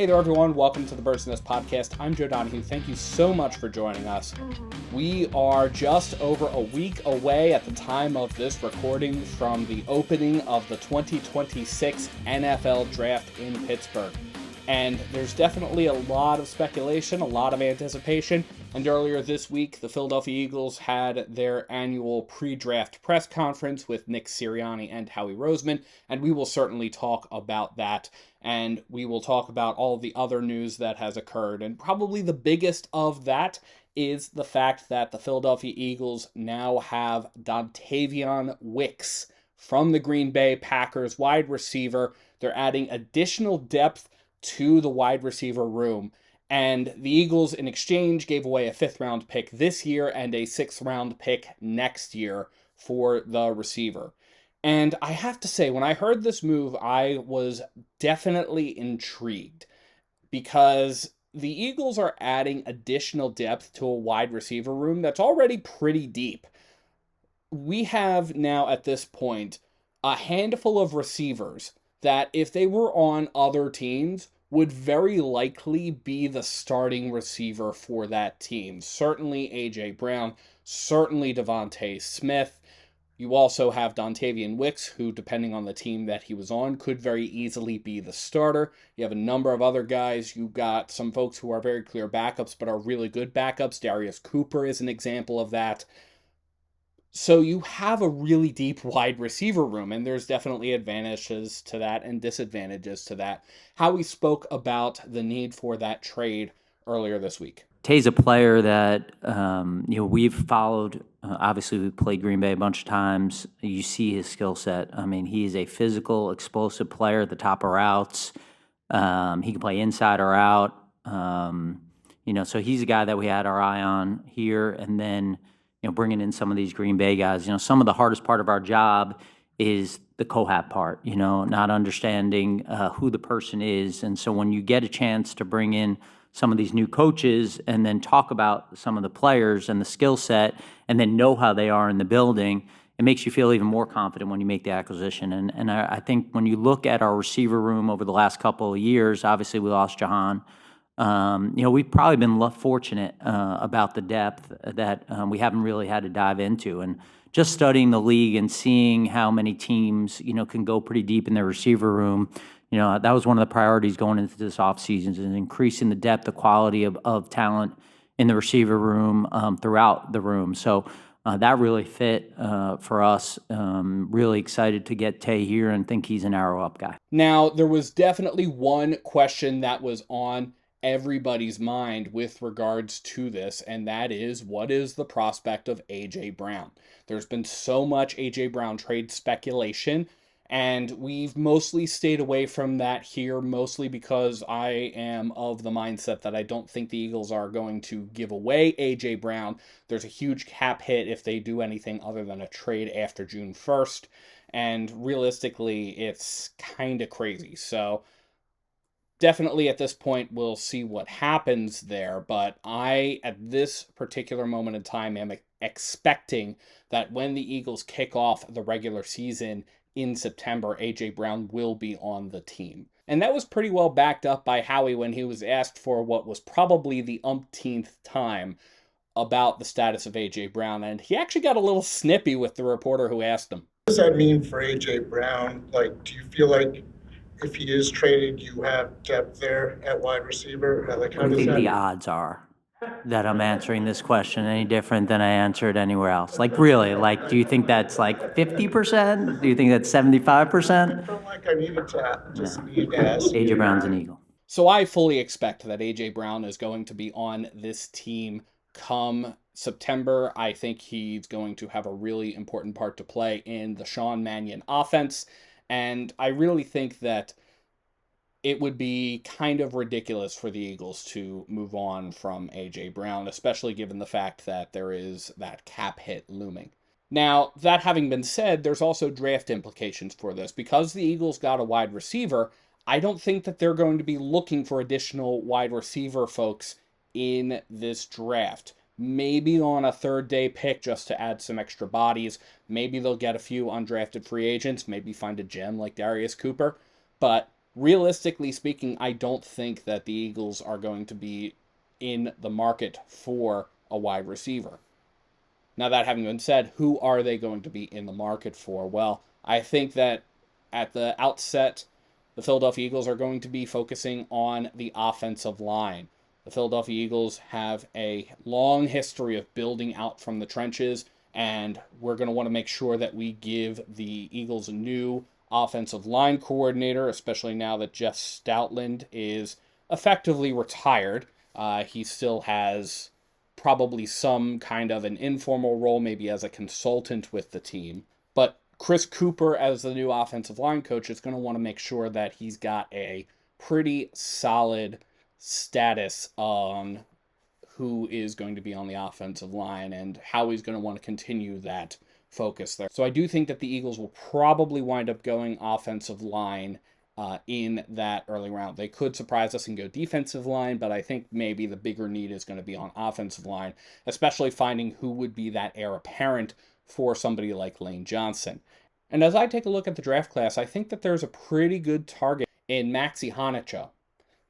Hey there, everyone. Welcome to the Birds Nest Podcast. I'm Joe Donahue. Thank you so much for joining us. We are just over a week away at the time of this recording from the opening of the 2026 NFL Draft in Pittsburgh. And there's definitely a lot of speculation, a lot of anticipation. And earlier this week, the Philadelphia Eagles had their annual pre-draft press conference with Nick Sirianni and Howie Roseman, and we will certainly talk about that. And we will talk about all of the other news that has occurred. And probably the biggest of that is the fact that the Philadelphia Eagles now have Dontayvion Wicks from the Green Bay Packers, wide receiver. They're adding additional depth to the wide receiver room. And the Eagles, in exchange, gave away a 5th-round pick this year and a 6th-round pick next year for the receiver. And I have to say, when I heard this move, I was definitely intrigued because the Eagles are adding additional depth to a wide receiver room that's already pretty deep. We have now, at this point, a handful of receivers that, if they were on other teams, would very likely be the starting receiver for that team. Certainly A.J. Brown, certainly Devontae Smith. You also have Dontayvion Wicks, who, depending on the team that he was on, could very easily be the starter. You have a number of other guys. You've got some folks who are very clear backups, but are really good backups. Dallas Goedert is an example of that. So you have a really deep wide receiver room, and there's definitely advantages to that and disadvantages to that. Howie spoke about the need for that trade earlier this week. Tay's a player that we've followed. Obviously, we've played Green Bay a bunch of times. You see his skill set. I mean, he is a physical, explosive player at the top of routes. He can play inside or out. So he's a guy that we had our eye on here. And then, bringing in some of these Green Bay guys. Some of the hardest part of our job is the cohab part. Not understanding who the person is. And so when you get a chance to bring in some of these new coaches and then talk about some of the players and the skill set and then know how they are in the building, it makes you feel even more confident when you make the acquisition. And I think when you look at our receiver room over the last couple of years, obviously we lost Jahan. We've probably been fortunate about the depth that we haven't really had to dive into. And just studying the league and seeing how many teams, can go pretty deep in their receiver room, that was one of the priorities going into this offseason, is increasing the depth, the quality of talent in the receiver room throughout the room. So that really fit for us. Really excited to get Tay here and think he's an arrow up guy. Now, there was definitely one question that was on everybody's mind with regards to this, and that is, what is the prospect of A.J. Brown? There's been so much A.J. Brown trade speculation, and we've mostly stayed away from that here, mostly because I am of the mindset that I don't think the Eagles are going to give away A.J. Brown. There's a huge cap hit if they do anything other than a trade after June 1st, and realistically, it's kind of crazy. So definitely at this point, we'll see what happens there, but I, at this particular moment in time, am expecting that when the Eagles kick off the regular season in September, A.J. Brown will be on the team. And that was pretty well backed up by Howie when he was asked for what was probably the umpteenth time about the status of A.J. Brown, and he actually got a little snippy with the reporter who asked him. What does that mean for A.J. Brown? Do you feel like if he is traded, you have depth there at wide receiver? How do you think the odds are that I'm answering this question any different than I answered anywhere else? Really, do you think that's 50%? Do you think that's 75%? I felt like I needed to ask. A.J. Brown's an Eagle. So I fully expect that A.J. Brown is going to be on this team come September. I think he's going to have a really important part to play in the Sean Mannion offense. And I really think that it would be kind of ridiculous for the Eagles to move on from A.J. Brown, especially given the fact that there is that cap hit looming. Now, that having been said, there's also draft implications for this. Because the Eagles got a wide receiver, I don't think that they're going to be looking for additional wide receiver folks in this draft. Maybe on a third-day pick just to add some extra bodies. Maybe they'll get a few undrafted free agents. Maybe find a gem like Dallas Goedert. But realistically speaking, I don't think that the Eagles are going to be in the market for a wide receiver. Now, that having been said, who are they going to be in the market for? Well, I think that at the outset, the Philadelphia Eagles are going to be focusing on the offensive line. The Philadelphia Eagles have a long history of building out from the trenches, and we're going to want to make sure that we give the Eagles a new offensive line coordinator, especially now that Jeff Stoutland is effectively retired. He still has probably some kind of an informal role, maybe as a consultant with the team. But Chris Kiper, as the new offensive line coach, is going to want to make sure that he's got a pretty solid status on who is going to be on the offensive line and how he's going to want to continue that focus there. So I do think that the Eagles will probably wind up going offensive line in that early round. They could surprise us and go defensive line, but I think maybe the bigger need is going to be on offensive line, especially finding who would be that heir apparent for somebody like Lane Johnson. And as I take a look at the draft class, I think that there's a pretty good target in Maxi Hanacho.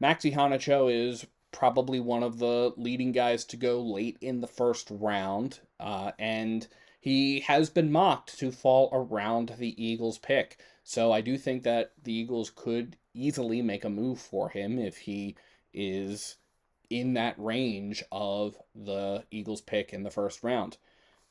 Maxi Hanacho is probably one of the leading guys to go late in the first round, and he has been mocked to fall around the Eagles' pick. So I do think that the Eagles could easily make a move for him if he is in that range of the Eagles' pick in the first round.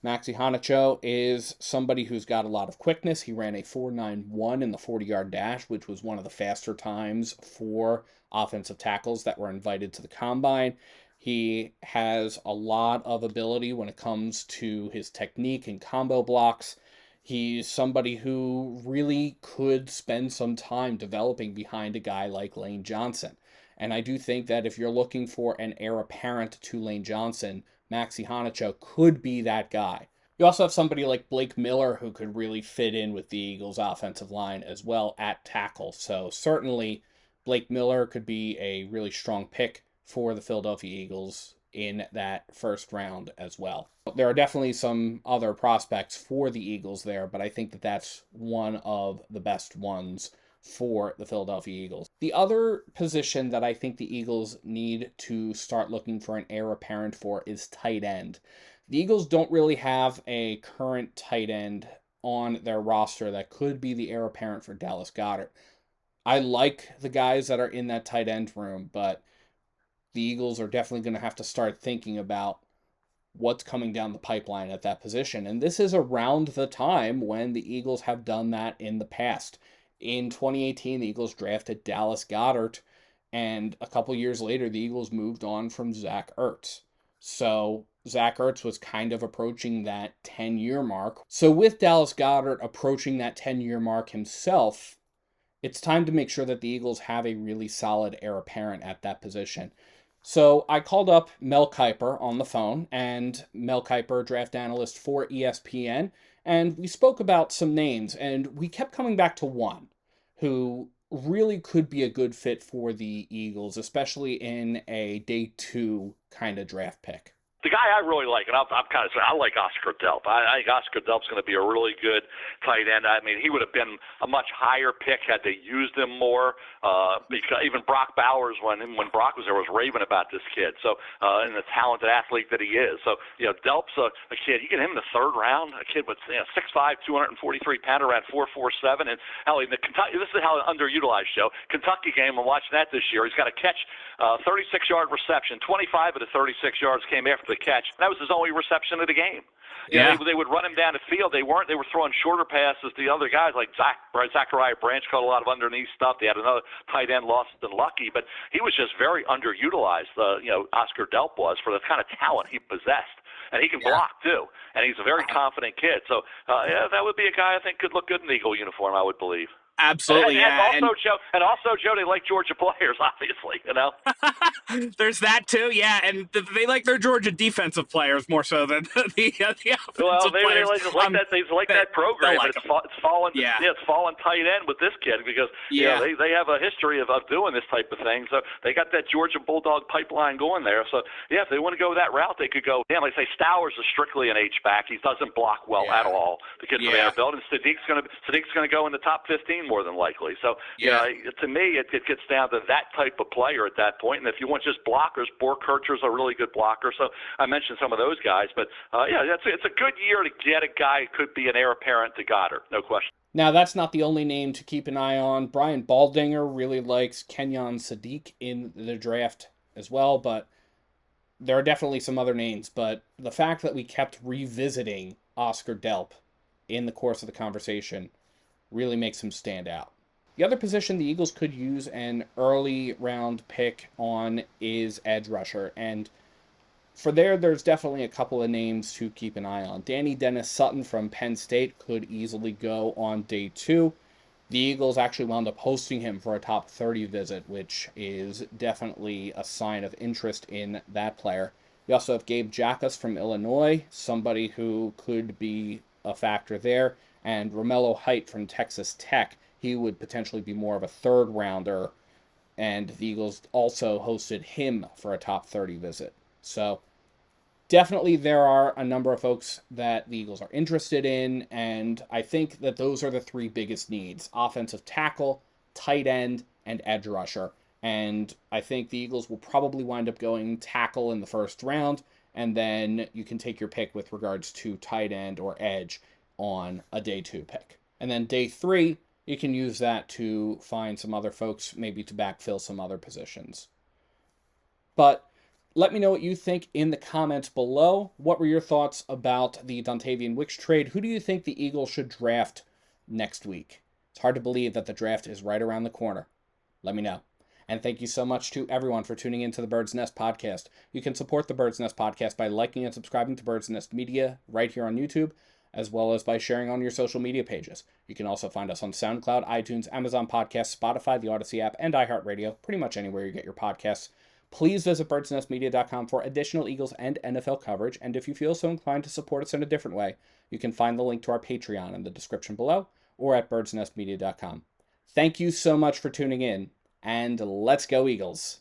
Maxi Hanacho is somebody who's got a lot of quickness. He ran a 4.91 in the 40-yard dash, which was one of the faster times for offensive tackles that were invited to the combine. He has a lot of ability when it comes to his technique and combo blocks. He's somebody who really could spend some time developing behind a guy like Lane Johnson. And I do think that if you're looking for an heir apparent to Lane Johnson, Maxi Hanacho could be that guy. You also have somebody like Blake Miller who could really fit in with the Eagles' offensive line as well at tackle. So certainly Blake Miller could be a really strong pick for the Philadelphia Eagles in that first round as well. There are definitely some other prospects for the Eagles there, but I think that that's one of the best ones for the Philadelphia Eagles. The other position that I think the Eagles need to start looking for an heir apparent for is tight end. The Eagles don't really have a current tight end on their roster that could be the heir apparent for Dallas Goedert. I like the guys that are in that tight end room, but the Eagles are definitely going to have to start thinking about what's coming down the pipeline at that position. And this is around the time when the Eagles have done that in the past. In 2018, the Eagles drafted Dallas Goedert, and a couple years later, the Eagles moved on from Zach Ertz. So Zach Ertz was kind of approaching that 10-year mark. So with Dallas Goedert approaching that 10-year mark himself, it's time to make sure that the Eagles have a really solid heir apparent at that position. So I called up Mel Kiper on the phone, and Mel Kiper, draft analyst for ESPN, and we spoke about some names, and we kept coming back to one who really could be a good fit for the Eagles, especially in a day two kind of draft pick. The guy I really like, and I'm kind of saying, I like Oscar Delp. I think Oscar Delp's going to be a really good tight end. I mean, he would have been a much higher pick had they used him more. Because even Brock Bowers, when Brock was there, was raving about this kid. So, and the talented athlete that he is. So, Delp's a kid. You get him in the third round, a kid with 6'5", 243 pounder, ran 4.47. And hell, this is how underutilized show. Kentucky game, I'm watching that this year. He's got a catch, 36-yard reception. 25 of the 36 yards came after the catch. That was his only reception of the game. Yeah. They would run him down the field. They were throwing shorter passes to the other guys, like Zachariah Branch caught a lot of underneath stuff. They had another tight end, Lawson Lucky, but he was just very underutilized. Oscar Delp was, for the kind of talent he possessed. And he can block, too. And he's a very confident kid. So, that would be a guy I think could look good in the Eagle uniform, I would believe. Absolutely, and also, Joe, they like Georgia players, obviously, There's that, too, yeah, and they like their Georgia defensive players more so than the offensive players. They like that program, like but it's fallen tight end with this kid because they have a history of doing this type of thing. So they got that Georgia Bulldog pipeline going there. So, if they want to go that route, they could go, like say Stowers is strictly an H-back. He doesn't block well at all, the kid from Vanderbilt. And Sadiq's going to go in the top 15 more than likely. So, Yeah. to me, it gets down to that type of player at that point. And if you want just blockers, Borkercher's a really good blocker. So I mentioned some of those guys. But, it's a good year to get a guy who could be an heir apparent to Goddard, no question. Now, that's not the only name to keep an eye on. Brian Baldinger really likes Kenyon Sadiq in the draft as well, but there are definitely some other names. But the fact that we kept revisiting Oscar Delp in the course of the conversation really makes him stand out. The other position the Eagles could use an early round pick on is edge rusher, and there's definitely a couple of names to keep an eye on. Danny Dennis Sutton from Penn State could easily go on day 2. The Eagles actually wound up hosting him for a top 30 visit, which is definitely a sign of interest in that player. You also have Gabe Jackas from Illinois, somebody who could be a factor there, and Romello Height from Texas Tech. He would potentially be more of a third rounder, and the Eagles also hosted him for a top 30 visit. So definitely there are a number of folks that the Eagles are interested in, and I think that those are the 3 biggest needs: offensive tackle, tight end, and edge rusher. And I think the Eagles will probably wind up going tackle in the first round, and then you can take your pick with regards to tight end or edge on a day 2 pick. And then day 3, you can use that to find some other folks, maybe to backfill some other positions. But let me know what you think in the comments below. What were your thoughts about the Dontayvion Wicks trade? Who do you think the Eagles should draft next week? It's hard to believe that the draft is right around the corner. Let me know. And thank you so much to everyone for tuning into the Bird's Nest podcast. You can support the Bird's Nest podcast by liking and subscribing to Bird's Nest Media right here on YouTube, as well as by sharing on your social media pages. You can also find us on SoundCloud, iTunes, Amazon Podcasts, Spotify, the Odyssey app, and iHeartRadio, pretty much anywhere you get your podcasts. Please visit birdsnestmedia.com for additional Eagles and NFL coverage, and if you feel so inclined to support us in a different way, you can find the link to our Patreon in the description below or at birdsnestmedia.com. Thank you so much for tuning in, and let's go Eagles!